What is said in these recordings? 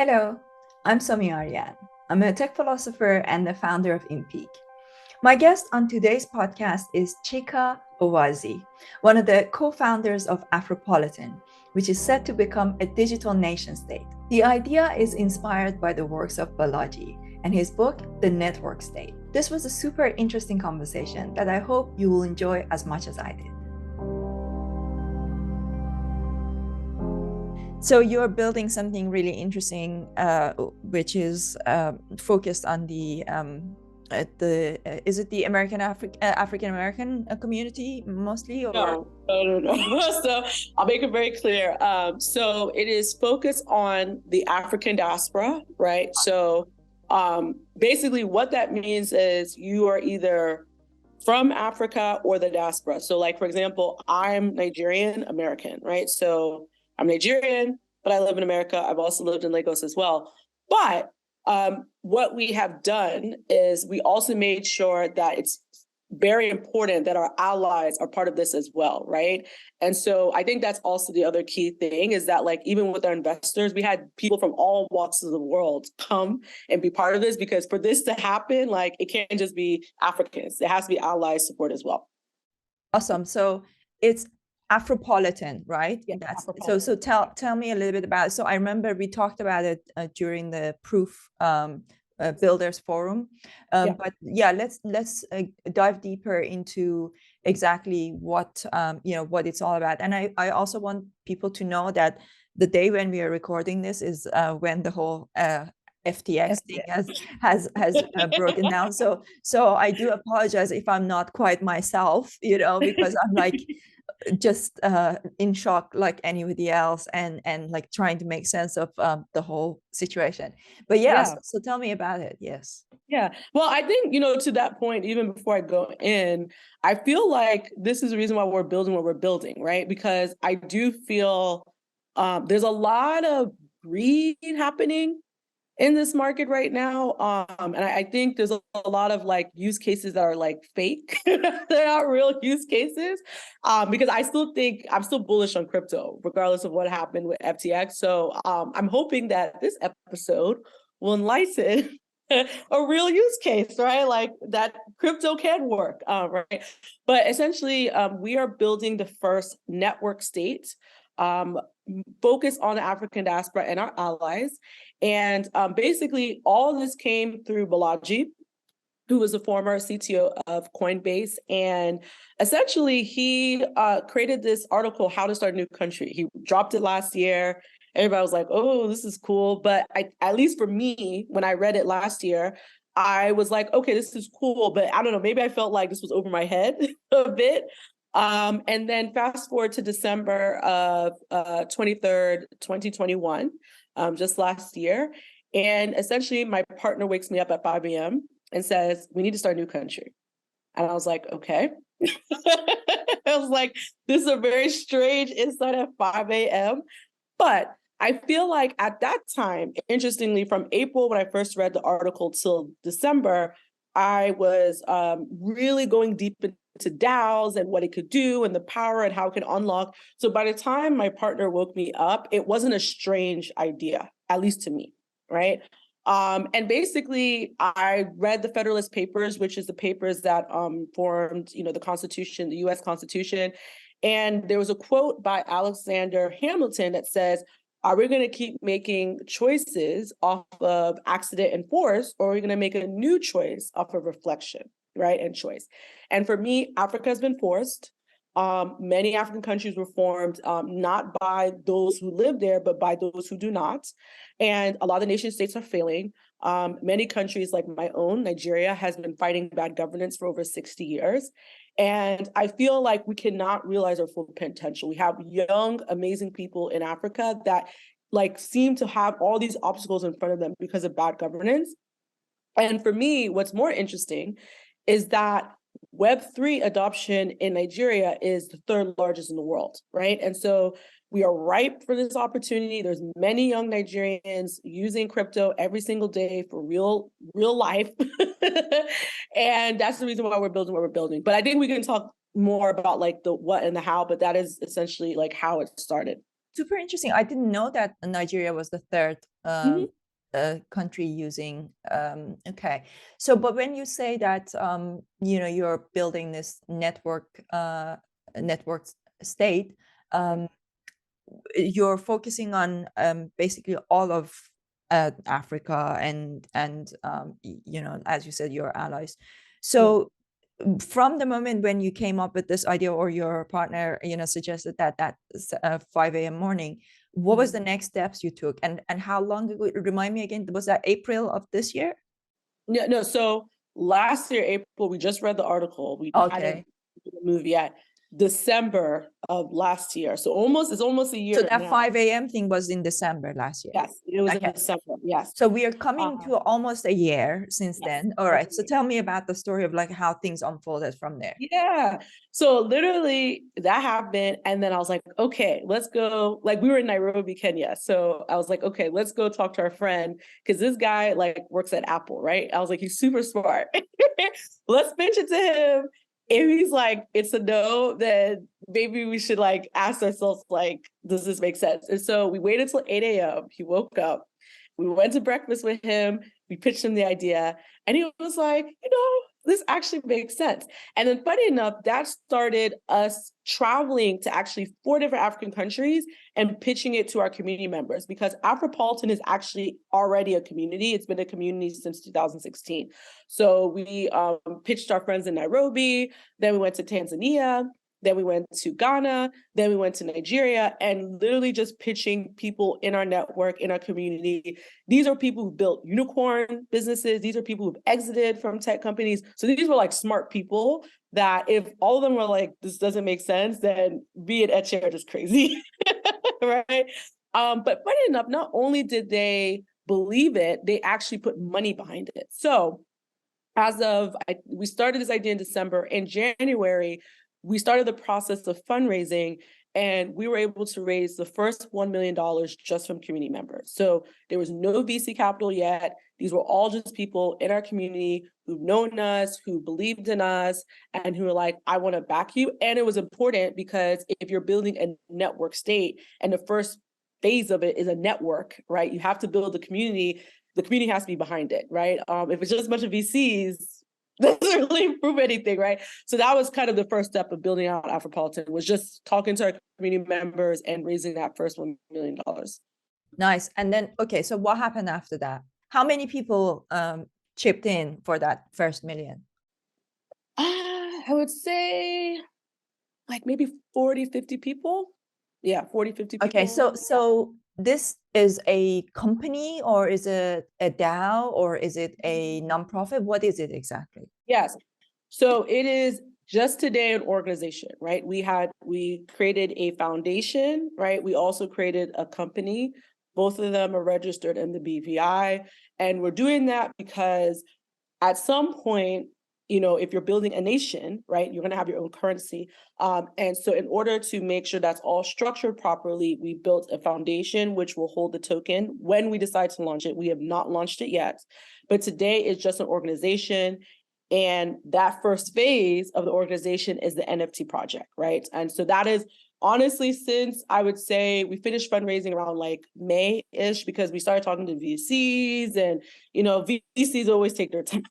Hello, I'm Somi Arian. I'm a tech philosopher and the founder of InPeak. My guest on today's podcast is Chika Uwazie, one of the co-founders of Afropolitan, which is set to become a digital nation state. The idea is inspired by the works of Balaji and his book, The Network State. This was a super interesting conversation that I hope you will enjoy as much as I did. So you're building something really interesting, which is focused on is it the African American community mostly, or no. So I'll make it very clear. So it is focused on the African diaspora, right? So basically, what that means is you are either from Africa or the diaspora. So, like for example, I'm Nigerian American, right? So I'm Nigerian, but I live in America. I've also lived in Lagos as well. But what we have done is we also made sure that it's very important that our allies are part of this as well, right? And so I think that's also the other key thing is that, like, even with our investors, we had people from all walks of the world come and be part of this, because for this to happen, like, it can't just be Africans. It has to be allies support as well. Awesome. So it's Afropolitan, right? Yeah, That's Afropolitan. so tell me a little bit about it. So I remember we talked about it during the Proof Builders Forum, but yeah, let's dive deeper into exactly what what it's all about. And I also want people to know that the day when we are recording this is when the whole FTX thing has broken down. So I do apologize if I'm not quite myself, because I'm like just in shock like anybody else, and like trying to make sense of the whole situation. But yeah, so tell me about it. Yes. Yeah. Well, I think, to that point, even before I go in, I feel like this is the reason why we're building what we're building, right? Because I do feel there's a lot of greed happening in this market right now. And I think there's a lot of like use cases that are like fake. They're not real use cases. Because I still think I'm still bullish on crypto, regardless of what happened with FTX. So I'm hoping that this episode will enlighten a real use case, right? Like that crypto can work, right? But essentially, we are building the first network state focus on the African diaspora and our allies. And basically, all this came through Balaji, who was a former CTO of Coinbase. And essentially, he created this article, How to Start a New Country. He dropped it last year. Everybody was like, oh, this is cool. But at least for me, when I read it last year, I was like, okay, this is cool. But I don't know, maybe I felt like this was over my head a bit. And then fast forward to December of 23rd, 2021, just last year. And essentially, my partner wakes me up at 5 a.m. and says, we need to start a new country. And I was like, okay. I was like, this is a very strange insight at 5 a.m. But I feel like at that time, interestingly, from April, when I first read the article, till December, I was really going deep into DAOs and what it could do and the power and how it can unlock. So by the time my partner woke me up, it wasn't a strange idea, at least to me, right? And basically, I read the Federalist Papers, which is the papers that formed, the Constitution, the U.S. Constitution. And there was a quote by Alexander Hamilton that says, are we going to keep making choices off of accident and force, or are we going to make a new choice off of reflection, right, and choice? And for me, Africa has been forced. Many African countries were formed not by those who live there, but by those who do not. And a lot of the nation states are failing. Many countries like my own, Nigeria, has been fighting bad governance for over 60 years. And I feel like we cannot realize our full potential. We have young, amazing people in Africa that like seem to have all these obstacles in front of them because of bad governance. And for me, what's more interesting is that Web3 adoption in Nigeria is the third largest in the world, right? And so we are ripe for this opportunity. There's many young Nigerians using crypto every single day for real life. And that's the reason why we're building what we're building. But I think we can talk more about like the what and the how, but that is essentially like how it started. Super interesting. I didn't know that Nigeria was the third country using. Okay, so but when you say that you're building this network state, you're focusing on basically all of Africa and as you said, your allies. So from the moment when you came up with this idea, or your partner suggested that 5 a.m. morning, what was the next steps you took, and how long ago? Remind me again, was that April of this year? Yeah, no, so last year April, we just read the article. We hadn't moved yet. December of last year, so it's almost a year. So that now. 5 a.m. thing was in December last year. Yes, it was in December. Yes. So we are coming to almost a year since then. All right. So tell me about the story of like how things unfolded from there. Yeah. So literally that happened. And then I was like, okay, let's go. Like, we were in Nairobi, Kenya. So I was like, okay, let's go talk to our friend. Cause this guy like works at Apple, right? I was like, he's super smart. Let's pitch it to him. If he's like, it's a no, then maybe we should like ask ourselves, like, does this make sense? And so we waited till 8 a.m. He woke up. We went to breakfast with him. We pitched him the idea. And he was like, this actually makes sense. And then funny enough, that started us traveling to actually 4 different African countries and pitching it to our community members, because Afropolitan is actually already a community. It's been a community since 2016. So we pitched our friends in Nairobi, then we went to Tanzania, then we went to Ghana, then we went to Nigeria, and literally just pitching people in our network, in our community. These are people who built unicorn businesses. These are people who've exited from tech companies. So these were like smart people that if all of them were like, this doesn't make sense, then be it et cetera, just crazy, right? But funny enough, not only did they believe it, they actually put money behind it. So we started this idea in December. In January, we started the process of fundraising, and we were able to raise the first $1 million just from community members. So there was no VC capital yet. These were all just people in our community who've known us, who believed in us, and who were like, I want to back you. And it was important because if you're building a network state, and the first phase of it is a network, right? You have to build the community has to be behind it, right? If it's just a bunch of VCs, doesn't really improve anything, right? So that was kind of the first step of building out Afropolitan, was just talking to our community members and raising that first $1 million. Nice. And then, okay, so what happened after that? How many people chipped in for that first million? I would say like maybe 40, 50 people. Yeah, 40, 50 people. Okay, so this is a company, or is it a DAO, or is it a nonprofit? What is it exactly? Yes. So it is just today an organization, right? We created a foundation, right? We also created a company. Both of them are registered in the BVI. And we're doing that because at some point, if you're building a nation, right, you're going to have your own currency. And so in order to make sure that's all structured properly, we built a foundation which will hold the token when we decide to launch it. We have not launched it yet, but today it's just an organization. And that first phase of the organization is the NFT project, right? And so that is honestly, since I would say we finished fundraising around like May-ish, because we started talking to VCs, and, VCs always take their time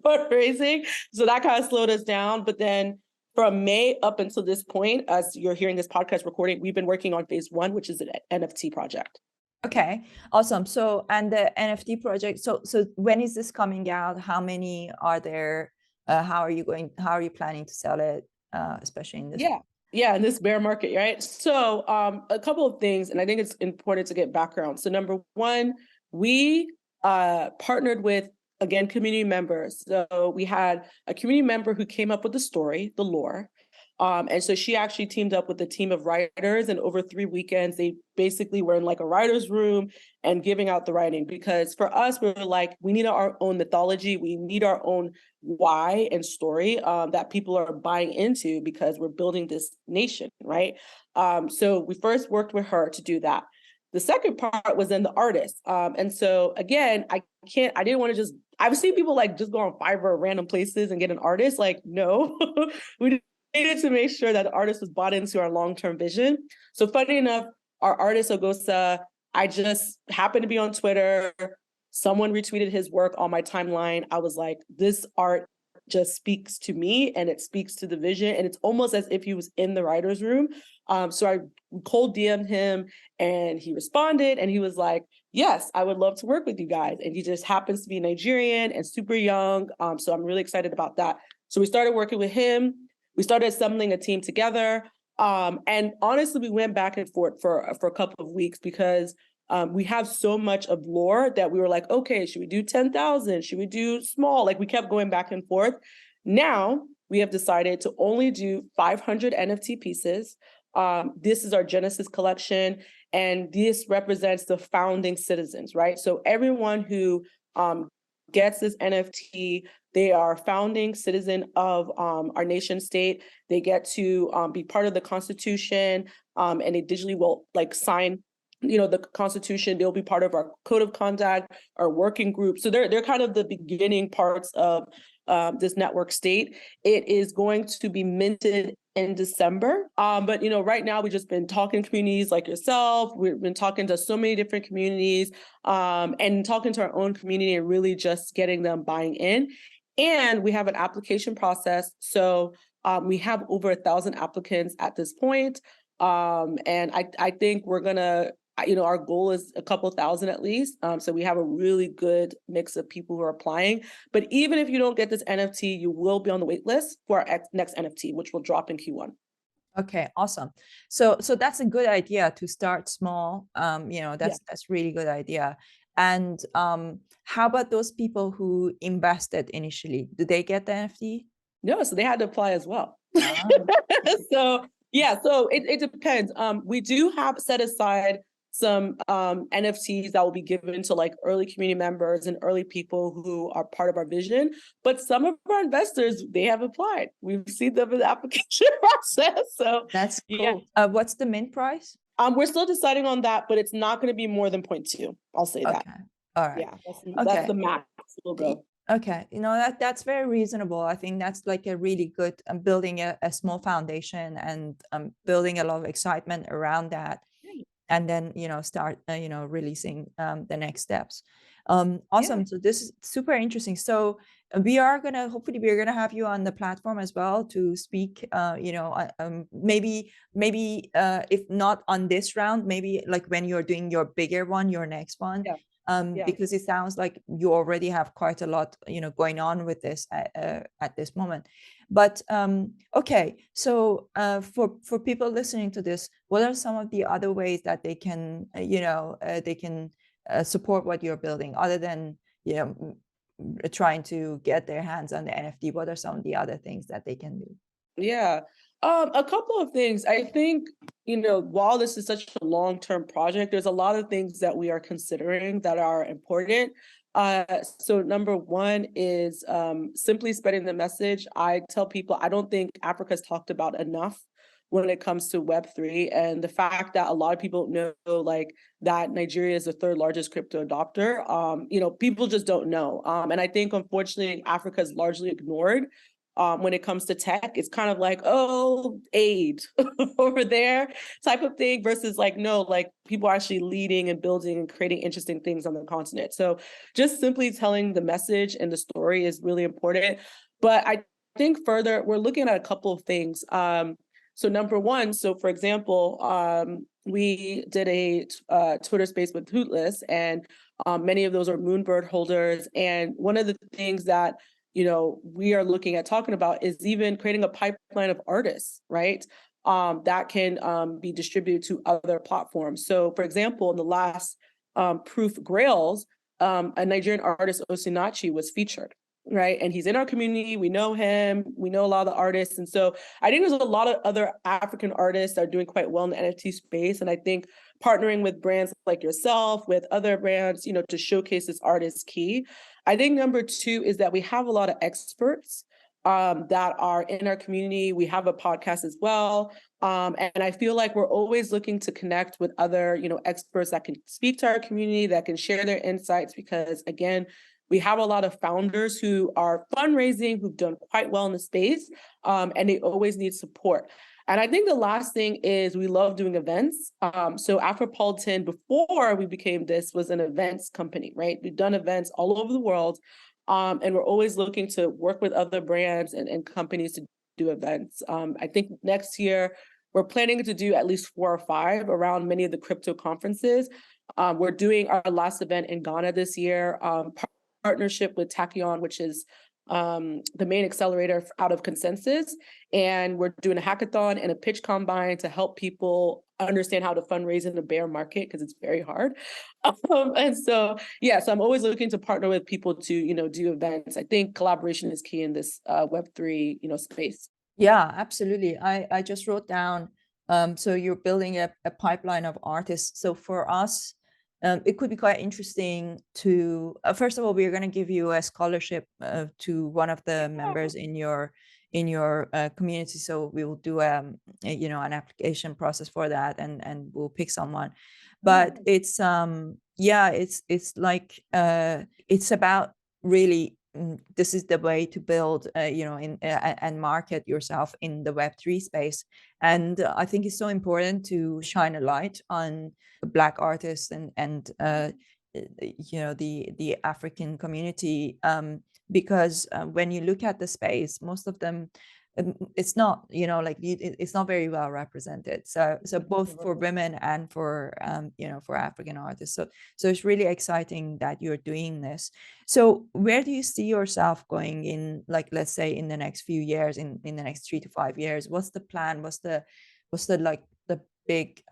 fundraising. So that kind of slowed us down. But then from May up until this point, as you're hearing this podcast recording, we've been working on phase 1, which is an NFT project. Okay, awesome. So, and the NFT project, so when is this coming out? How many are there? How are you planning to sell it, especially in this? Yeah, in this bear market, right? So a couple of things, and I think it's important to get background. So number one, we partnered with, again, community members. So we had a community member who came up with the story, the lore. And so she actually teamed up with a team of writers, and over 3 weekends, they basically were in like a writer's room and giving out the writing. Because for us, we were like, we need our own mythology. We need our own why and story that people are buying into, because we're building this nation, right? So we first worked with her to do that. The second part was then the artist. And so again, I've seen people like just go on Fiverr or random places and get an artist. Like, no, we needed to make sure that the artist was bought into our long-term vision. So funny enough, our artist Ogosa, I just happened to be on Twitter. Someone retweeted his work on my timeline. I was like, this art just speaks to me and it speaks to the vision. And it's almost as if he was in the writer's room. So I cold DM'd him and he responded and he was like, yes, I would love to work with you guys. And he just happens to be Nigerian and super young. So I'm really excited about that. So we started working with him. We started assembling a team together. And honestly, we went back and forth for a couple of weeks because we have so much of lore that we were like, okay, should we do 10,000? Should we do small? Like we kept going back and forth. Now we have decided to only do 500 NFT pieces. This is our Genesis collection, and this represents the founding citizens, right? So everyone who gets this NFT, they are founding citizen of our nation state. They get to be part of the Constitution, and they digitally will like sign, the Constitution. They'll be part of our code of conduct, our working group. So they're kind of the beginning parts of this network state. It is going to be minted in December. But right now we've just been talking to communities like yourself. We've been talking to so many different communities, and talking to our own community and really just getting them buying in. And we have an application process. So we have over 1,000 applicants at this point. And I think we're gonna, our goal is a couple thousand at least. So we have a really good mix of people who are applying. But even if you don't get this NFT, you will be on the wait list for our next NFT, which will drop in Q1. Okay, awesome. So that's a good idea to start small. That's really good idea. And how about those people who invested initially? Do they get the NFT? No, so they had to apply as well. So it depends. We do have set aside some NFTs that will be given to like early community members and early people who are part of our vision. But some of our investors, they have applied. We've seen them in the application process. So that's cool. Yeah. What's the mint price? We're still deciding on that, but it's not going to be more than 0.2. I'll say that. Okay. All right. Yeah, that's the max we'll go. Okay, that's very reasonable. I think that's like a really good building a small foundation and building a lot of excitement around that, and then start releasing the next steps. Awesome. So this is super interesting. So we are hopefully we're gonna have you on the platform as well to speak. Maybe if not on this round, maybe like when you're doing your bigger one, your next one. Yeah. Because it sounds like you already have quite a lot, going on with this at this moment. But okay, so for people listening to this, what are some of the other ways that they can, support what you're building, other than trying to get their hands on the NFT? What are some of the other things that they can do? Yeah. A couple of things. I think, while this is such a long-term project, there's a lot of things that we are considering that are important. So number one is simply spreading the message. I tell people, I don't think Africa's talked about enough when it comes to Web3, and the fact that a lot of people know like that Nigeria is the third largest crypto adopter. People just don't know. And I think unfortunately Africa is largely ignored. When it comes to tech, it's kind of like, oh, aid over there type of thing, versus like, no, like people are actually leading and building and creating interesting things on the continent. So just simply telling the message and the story is really important. But I think further, we're looking at a couple of things. So number one, so for example, we did a Twitter space with Hootless, and many of those are moonbird holders. And one of the things that we are looking at talking about is even creating a pipeline of artists, right? That can be distributed to other platforms. So for example, in the last Proof Grails, a Nigerian artist, Osinachi, was featured, right? And he's in our community. We know him. We know a lot of the artists. And so I think there's a lot of other African artists that are doing quite well in the NFT space. And I think partnering with brands like yourself, with other brands, to showcase this art is key. I think number two is that we have a lot of experts that are in our community. We have a podcast as well. And I feel like we're always looking to connect with other, experts that can speak to our community, that can share their insights, because again, we have a lot of founders who are fundraising, who've done quite well in the space, and they always need support. And I think the last thing is we love doing events. So Afropolitan, before we became this, was an events company, right? We've done events all over the world. And we're always looking to work with other brands and companies to do events. I think next year, we're planning to do at least 4 or 5 around many of the crypto conferences. We're doing our last event in Ghana this year, partnership with Tachyon, which is the main accelerator out of Consensus. And we're doing a hackathon and a pitch combine to help people understand how to fundraise in the bear market, because it's very hard. And so, yeah, so I'm always looking to partner with people to, you know, do events. I think collaboration is key in this Web3, you know, space. Yeah, absolutely. I just wrote down, so you're building a pipeline of artists. So for us, it could be quite interesting to, first of all, we're going to give you a scholarship to one of the members in your community. So we will do you know, an application process for that, and we'll pick someone. But it's yeah, it's like it's about really, this is the way to build, you know, and market yourself in the Web3 space. And I think it's so important to shine a light on Black artists and you know, the African community, because when you look at the space, most of them, it's not, you know, like it's not very well represented. So both for women and for you know, for African artists. So it's really exciting that you're doing this. So where do you see yourself going in, like, let's say in the next few years, in the next 3 to 5 years? What's the plan? What's the like the big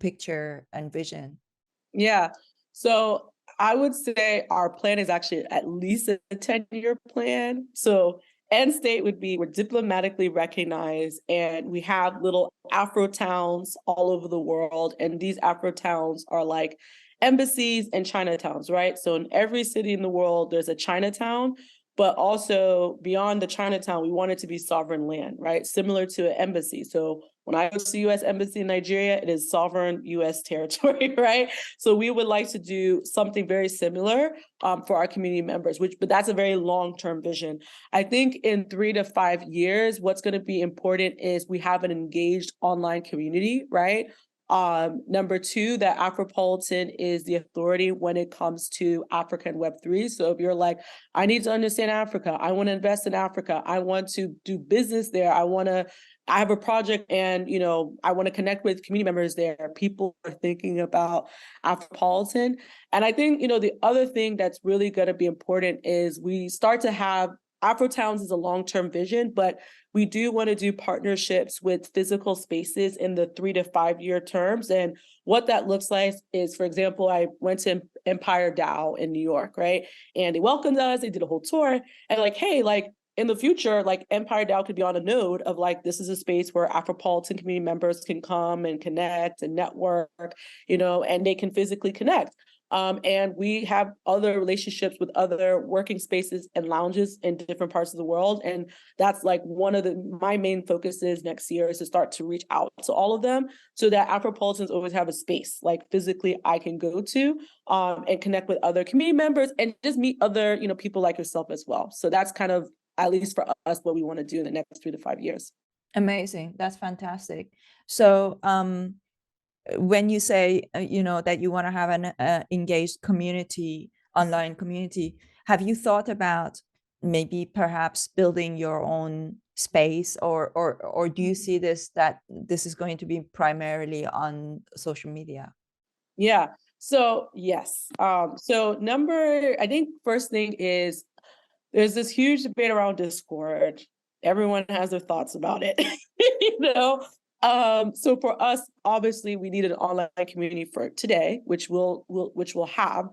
picture and vision? Yeah. So I would say our plan is actually at least a 10-year plan. So end state would be we're diplomatically recognized, and we have little Afro towns all over the world. And these Afro towns are like embassies and Chinatowns, right? So in every city in the world, there's a Chinatown, but also beyond the Chinatown, we want it to be sovereign land, right? Similar to an embassy. So when I go to the US Embassy in Nigeria, it is sovereign US territory, right? So we would like to do something very similar for our community members, but that's a very long-term vision. I think in 3 to 5 years, what's going to be important is we have an engaged online community, right? Number 2, that Afropolitan is the authority when it comes to Africa and Web3. So if you're like, I need to understand Africa, I want to invest in Africa, I want to do business there, I have a project and, you know, I want to connect with community members there, people are thinking about Afropolitan. And I think, you know, the other thing that's really going to be important is we start to have Afro Towns is a long-term vision, but we do want to do partnerships with physical spaces in the 3 to 5 year terms. And what that looks like is, for example, I went to Empire DAO in New York, right? And they welcomed us, they did a whole tour, and like, hey, like in the future, like Empire DAO could be on a node of like, this is a space where Afropolitan community members can come and connect and network, you know, and they can physically connect. And we have other relationships with other working spaces and lounges in different parts of the world. And that's like one of my main focuses next year is to start to reach out to all of them so that Afropolitans always have a space like physically I can go to and connect with other community members and just meet other, you know, people like yourself as well. So that's kind of, at least for us, what we want to do in the next 3 to 5 years. Amazing. That's fantastic. So when you say, you know, that you want to have an engaged community, online community, have you thought about maybe perhaps building your own space, or do you see that this is going to be primarily on social media? Yeah. So yes. So I think first thing is there's this huge debate around Discord. Everyone has their thoughts about it, you know? So for us, obviously, we need an online community for today, which we'll have,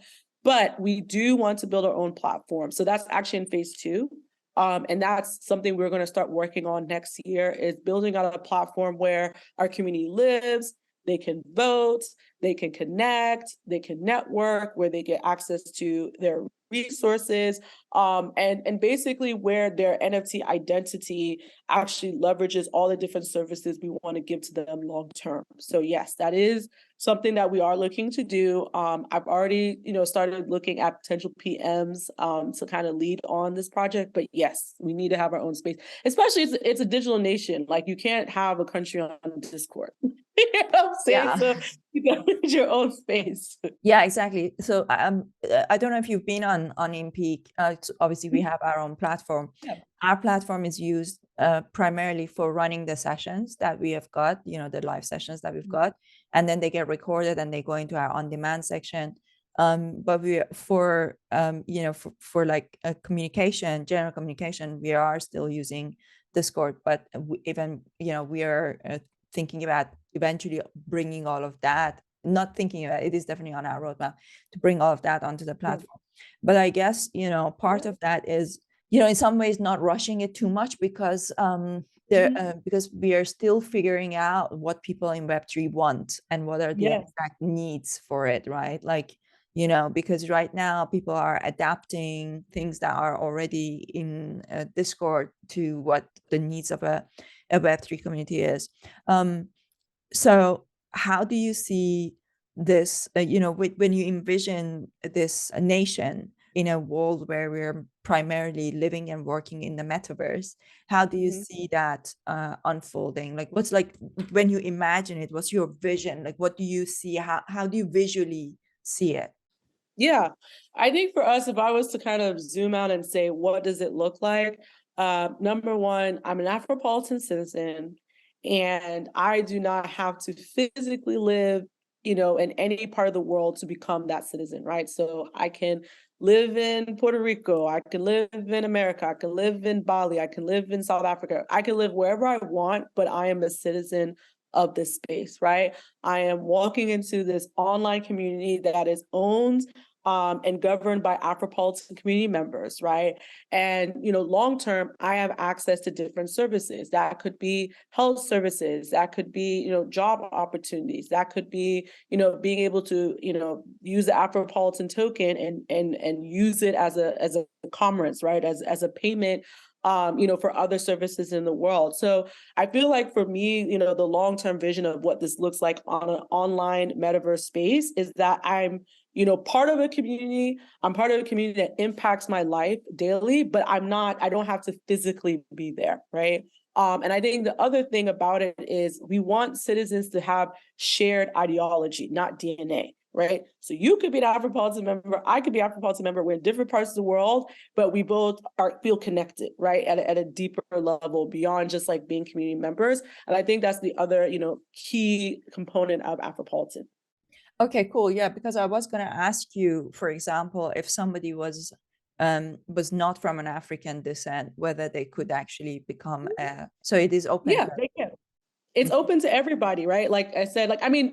but we do want to build our own platform. So that's actually in phase 2. And that's something we're going to start working on next year, is building out a platform where our community lives, they can vote, they can connect, they can network, where they get access to their resources, and basically where their NFT identity actually leverages all the different services we want to give to them long term. So yes, that is something that we are looking to do. I've already, started looking at potential PMs to kind of lead on this project. But yes, we need to have our own space, especially it's a digital nation. Like you can't have a country on Discord. You know what I'm saying? Yeah. So you need your own space. Yeah, exactly. So I don't know if you've been on InPeak. Obviously, we have our own platform. Yeah. Our platform is used primarily for running the sessions that we have got, the live sessions that we've got, and then they get recorded and they go into our on-demand section. But we for like communication, general communication, we are still using Discord. But we are thinking about eventually bringing all of that. Not thinking about it is definitely on our roadmap to bring all of that onto the platform. But I guess part of that is in some ways not rushing it too much because because we are still figuring out what people in Web3 want and what are the exact needs for it, right? Like because right now people are adapting things that are already in Discord to what the needs of a Web3 community is. So how do you see this, when you envision this nation in a world where we're primarily living and working in the metaverse? How do you see that unfolding? Like, what's like when you imagine it, what's your vision? Like, what do you see? How do you visually see it? Yeah, I think for us, if I was to kind of zoom out and say, what does it look like? Number one, I'm an Afropolitan citizen, and I do not have to physically live, in any part of the world to become that citizen, right? So I can live in Puerto Rico, I can live in America, I can live in Bali, I can live in South Africa, I can live wherever I want, but I am a citizen of this space, right? I am walking into this online community that is owned and governed by Afropolitan community members, right? And, long term, I have access to different services. That could be health services, that could be, job opportunities, that could be, being able to, use the Afropolitan token and use it as a commerce, right? As a payment for other services in the world. So I feel like for me, the long-term vision of what this looks like on an online metaverse space is that I'm, part of a community. I'm part of a community that impacts my life daily, but I don't have to physically be there, right? And I think the other thing about it is we want citizens to have shared ideology, not DNA. Right. So you could be an Afropolitan member. I could be an Afropolitan member. We're in different parts of the world, but we both feel connected, right? At a deeper level beyond just like being community members. And I think that's the other, key component of Afropolitan. Okay, cool. Yeah, because I was going to ask you, for example, if somebody was not from an African descent, whether they could actually become so it is open. Yeah, they can. It's open to everybody, right? Like I said,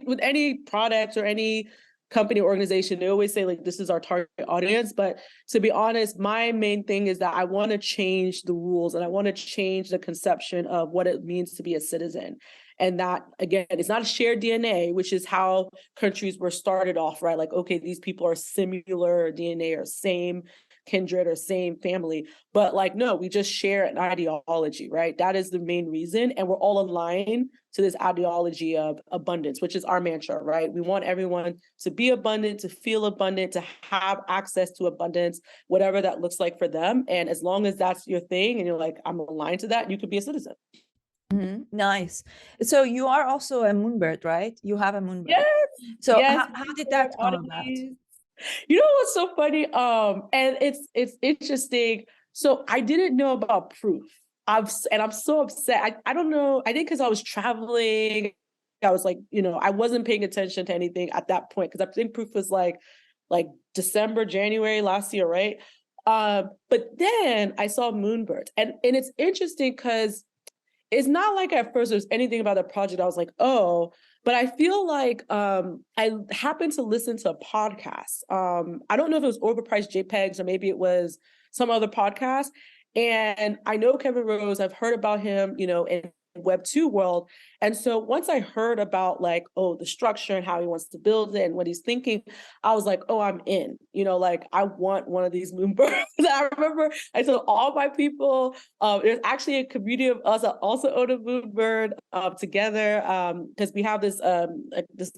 with any product or any company or organization, they always say like, this is our target audience. But to be honest, my main thing is that I want to change the rules and I want to change the conception of what it means to be a citizen. And that, again, it's not a shared DNA, which is how countries were started off, right? Like, okay, these people are similar DNA or same kindred or same family, but like, no, we just share an ideology, right? That is the main reason. And we're all aligned to this ideology of abundance, which is our mantra, right? We want everyone to be abundant, to feel abundant, to have access to abundance, whatever that looks like for them. And as long as that's your thing and you're like, I'm aligned to that, you could be a citizen. Nice. So you are also a moonbird, right? You have a moonbird. Yes. So yes, how did that come about? You know what's so funny? And it's interesting. So I didn't know about proof. I'm so upset. I don't know. I think because I was traveling, I was like, I wasn't paying attention to anything at that point because I think proof was like December, January last year, right? But then I saw Moonbird, and it's interesting because it's not like at first there's anything about the project I was like, oh, but I feel like I happened to listen to a podcast. I don't know if it was Overpriced JPEGs or maybe it was some other podcast. And I know Kevin Rose, I've heard about him, in Web2 world. And so once I heard about like, oh, the structure and how he wants to build it and what he's thinking, I was like, oh, I'm in, like I want one of these moonbirds. I remember I told all my people, there's actually a community of us that also own a moonbird together, because we have this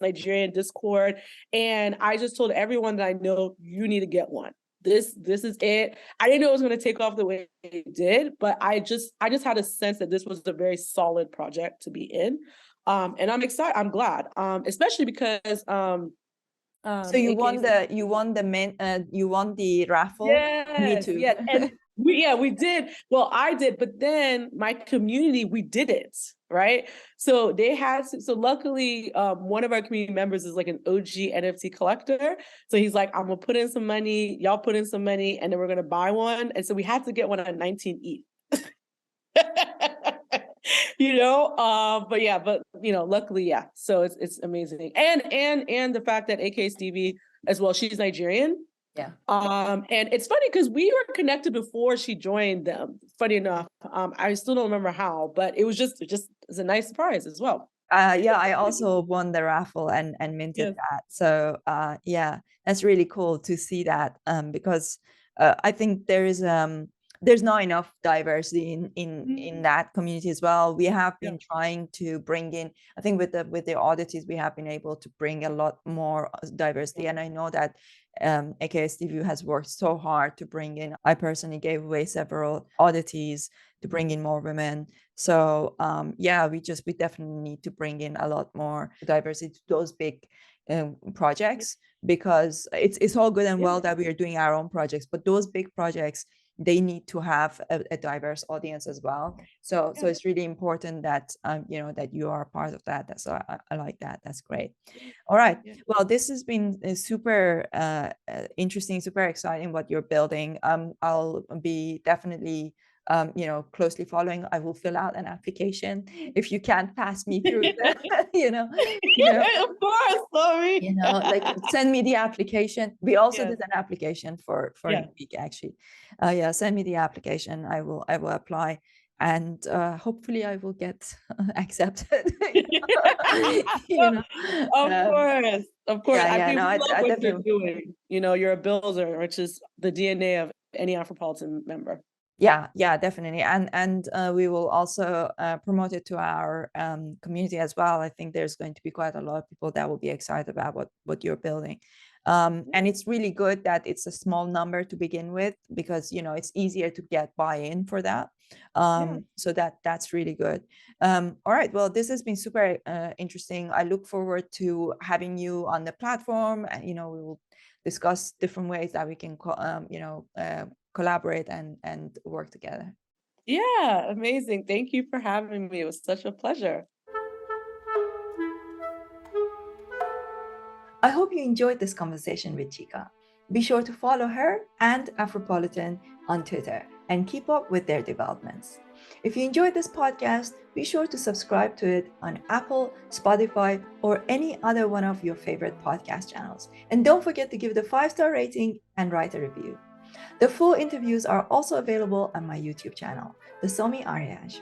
Nigerian Discord. And I just told everyone that I know, you need to get one. This is it. I didn't know it was going to take off the way it did, but I just had a sense that this was a very solid project to be in. And I'm excited. I'm glad, especially because so you won the raffle. Yes, me too. yes. And we did. Well, I did, but then my community, we didn't, right? So luckily, one of our community members is like an OG NFT collector. So he's like, I'm gonna put in some money, y'all put in some money, and then we're gonna buy one. And so we had to get one at 19 ETH. But luckily, yeah. So it's amazing. And the fact that AK Stevie as well, she's Nigerian. Yeah. And it's funny because we were connected before she joined them. Funny enough, I still don't remember how, but it was a nice surprise as well. I also won the raffle and minted that. So that's really cool to see that, because I think there's not enough diversity in that community as well. We have been trying to bring in, I think with the oddities, we have been able to bring a lot more diversity. And I know that aka Stevie has worked so hard to bring in. I personally gave away several oddities to bring in more women. So we definitely need to bring in a lot more diversity to those big projects, because it's all good and well that we are doing our own projects, but those big projects, they need to have a diverse audience as well. So it's really important that that you are part of that. So I like that. That's great. All right. Well, this has been super interesting, super exciting what you're building. I'll be definitely closely following. I will fill out an application if you can't pass me through Of course, sorry. like send me the application. We also did an application for a week, actually. Send me the application. I will apply, and hopefully I will get accepted. Of course. I love what you're doing. You're a builder, which is the DNA of any Afropolitan member. Yeah, definitely. And we will also promote it to our community as well. I think there's going to be quite a lot of people that will be excited about what you're building. And it's really good that it's a small number to begin with, because it's easier to get buy-in for that. So that's really good. All right, well, this has been super interesting. I look forward to having you on the platform. We will discuss different ways that we can collaborate and work together. Yeah, amazing. Thank you for having me. It was such a pleasure. I hope you enjoyed this conversation with Chika. Be sure to follow her and Afropolitan on Twitter and keep up with their developments. If you enjoyed this podcast, be sure to subscribe to it on Apple, Spotify, or any other one of your favorite podcast channels. And don't forget to give it a 5-star rating and write a review. The full interviews are also available on my YouTube channel, The Somi Arian Show.